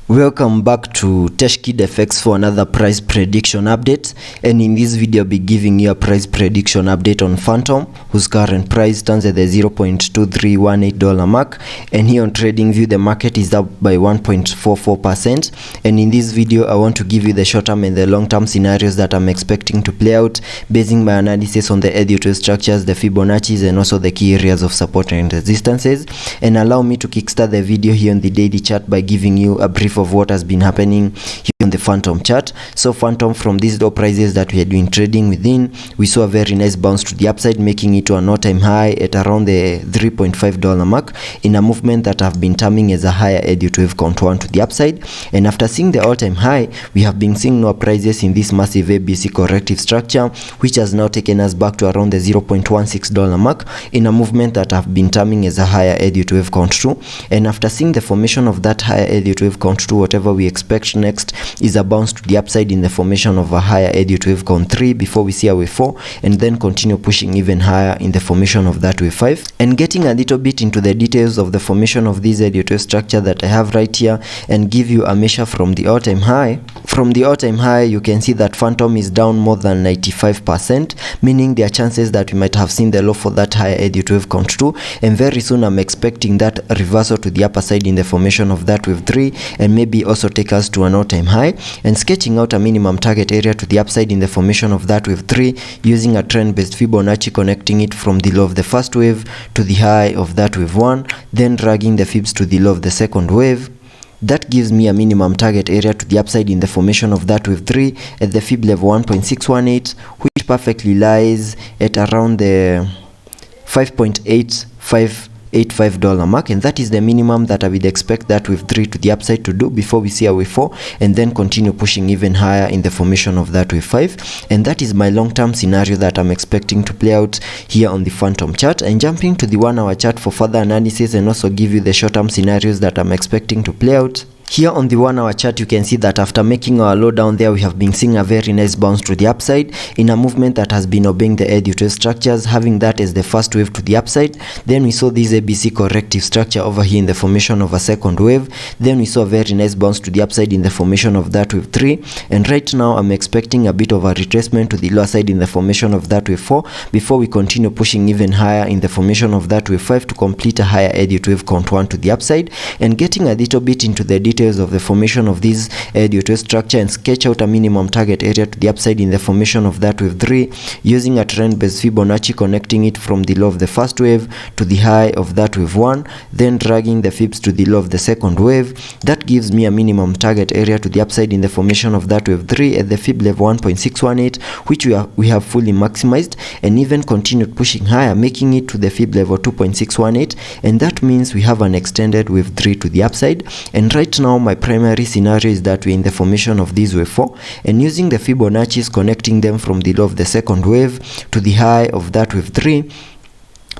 Welcome back to Teshkid FX for another price prediction update, and in this video I'll be giving you a price prediction update on Fantom, whose current price stands at the $0.2318 mark, and here on TradingView the market is up by 1.44%. and in this video I want to give you the short-term and the long-term scenarios that I'm expecting to play out, basing my analysis on the Elliot structures, the Fibonacci's, and also the key areas of support and resistances. And allow me to kickstart the video here on the daily chart by giving you a brief of what has been happening here on the Fantom chart. So Fantom, from these low prices that we had been trading within, we saw a very nice bounce to the upside, making it to an all-time high at around the $3.5 mark in a movement that have been terming as a higher Elliott wave count 1 to the upside. And after seeing the all-time high, we have been seeing lower prices in this massive ABC corrective structure, which has now taken us back to around the $0.16 mark in a movement that have been terming as a higher Elliott wave count 2. And after seeing the formation of that higher Elliott wave count 2, whatever we expect next is a bounce to the upside in the formation of a higher Elliott wave count 3 before we see a wave 4, and then continue pushing even higher in the formation of that wave 5. And getting a little bit into the details of the formation of this Elliott wave structure that I have right here, and give you a measure from the all-time high. From the all-time high, you can see that Fantom is down more than 95%, meaning there are chances that we might have seen the low for that higher Elliott wave count 2, and very soon I'm expecting that reversal to the upper side in the formation of that wave 3, and maybe also take us to an all-time high, and sketching out a minimum target area to the upside in the formation of that wave 3 using a trend-based Fibonacci, connecting it from the low of the first wave to the high of that wave 1, then dragging the fibs to the low of the second wave. That gives me a minimum target area to the upside in the formation of that wave 3 at the fib level 1.618, which perfectly lies at around the $5.8585 mark, and that is the minimum that I would expect that wave 3 to the upside to do before we see a wave 4, and then continue pushing even higher in the formation of that wave 5. And that is my long-term scenario that I'm expecting to play out here on the Fantom chart. And jumping to the 1 hour chart for further analysis and also give you the short-term scenarios that I'm expecting to play out. Here on the 1 hour chart, you can see that after making our low down there, we have been seeing a very nice bounce to the upside in a movement that has been obeying the Elliott wave structures, having that as the first wave to the upside. Then we saw this ABC corrective structure over here in the formation of a second wave. Then we saw a very nice bounce to the upside in the formation of that wave 3. And right now I'm expecting a bit of a retracement to the lower side in the formation of that wave 4 before we continue pushing even higher in the formation of that wave 5 to complete a higher Elliott wave count 1 to the upside. And getting a little bit into the details of the formation of this Elliott wave structure, and sketch out a minimum target area to the upside in the formation of that wave 3 using a trend-based Fibonacci, connecting it from the low of the first wave to the high of that wave 1, then dragging the fibs to the low of the second wave. That gives me a minimum target area to the upside in the formation of that wave 3 at the fib level 1.618, which we have fully maximized, and even continued pushing higher, making it to the fib level 2.618, and that means we have an extended wave 3 to the upside. And right now my primary scenario is that we're in the formation of this wave 4, and using the Fibonacci's, connecting them from the low of the second wave to the high of that wave 3.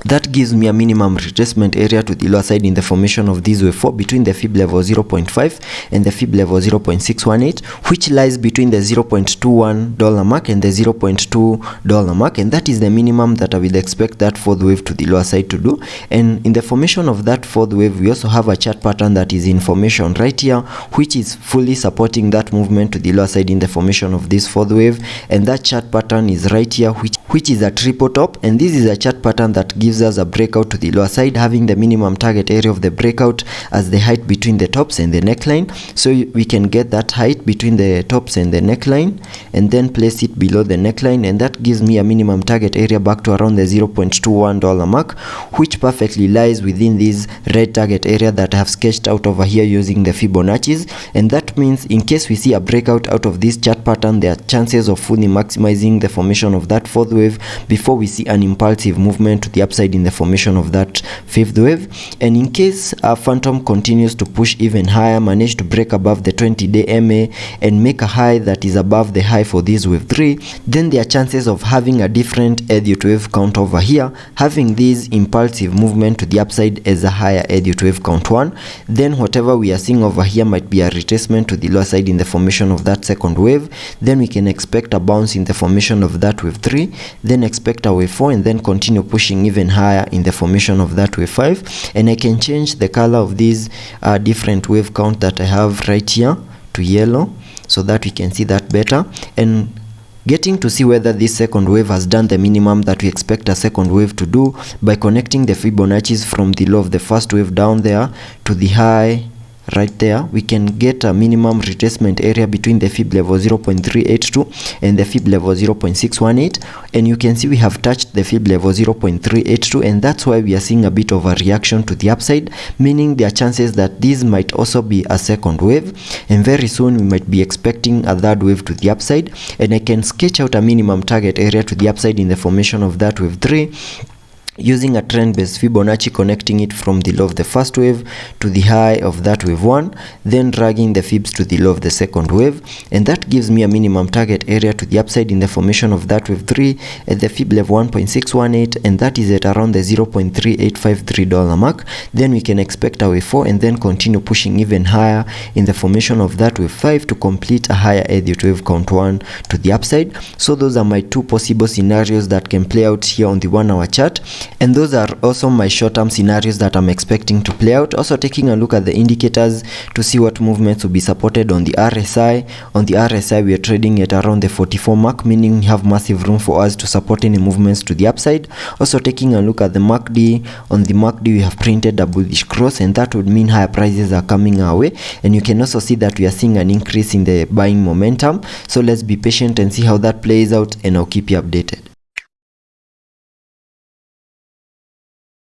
That gives me a minimum retracement area to the lower side in the formation of this wave 4 between the fib level 0.5 and the fib level 0.618, which lies between the $0.21 mark and the $0.2 mark, and that is the minimum that I will expect that fourth wave to the lower side to do. And in the formation of that fourth wave, we also have a chart pattern that is in formation right here, which is fully supporting that movement to the lower side in the formation of this fourth wave. And that chart pattern is right here, which is a triple top, and this is a chart pattern that gives us a breakout to the lower side, having the minimum target area of the breakout as the height between the tops and the neckline. So we can get that height between the tops and the neckline, and then place it below the neckline, and that gives me a minimum target area back to around the $0.21 mark, which perfectly lies within this red target area that I have sketched out over here using the Fibonacci's. And that means in case we see a breakout out of this chart pattern, there are chances of fully maximizing the formation of that fourth wave before we see an impulsive movement to the upside in the formation of that fifth wave. And in case our Fantom continues to push even higher, manage to break above the 20-day MA and make a high that is above the high for this wave 3, then there are chances of having a different Elliott wave count over here, having this impulsive movement to the upside as a higher Elliott wave count 1. Then whatever we are seeing over here might be a retracement to the lower side in the formation of that second wave. Then we can expect a bounce in the formation of that wave 3, then expect a wave 4, and then continue pushing even even higher in the formation of that wave 5. And I can change the color of these different wave count that I have right here to yellow so that we can see that better, and getting to see whether this second wave has done the minimum that we expect a second wave to do by connecting the Fibonacci's from the low of the first wave down there to the high right there. We can get a minimum retracement area between the fib level 0.382 and the fib level 0.618, and you can see we have touched the fib level 0.382, and that's why we are seeing a bit of a reaction to the upside, meaning there are chances that this might also be a second wave, and very soon we might be expecting a third wave to the upside. And I can sketch out a minimum target area to the upside in the formation of that wave 3 using a trend-based Fibonacci, connecting it from the low of the first wave to the high of that wave 1, then dragging the fibs to the low of the second wave, and that gives me a minimum target area to the upside in the formation of that wave 3 at the fib level 1.618, and that is at around the $0.3853 mark. Then we can expect a wave 4 and then continue pushing even higher in the formation of that wave 5 to complete a higher Elliot wave count 1 to the upside. So those are my two possible scenarios that can play out here on the 1 hour chart. And those are also my short-term scenarios that I'm expecting to play out. Also taking a look at the indicators to see what movements will be supported on the RSI. On the RSI, we are trading at around the 44 mark, meaning we have massive room for us to support any movements to the upside. Also taking a look at the MACD. On the MACD, we have printed a bullish cross, and that would mean higher prices are coming our way. And you can also see that we are seeing an increase in the buying momentum. So let's be patient and see how that plays out, and I'll keep you updated.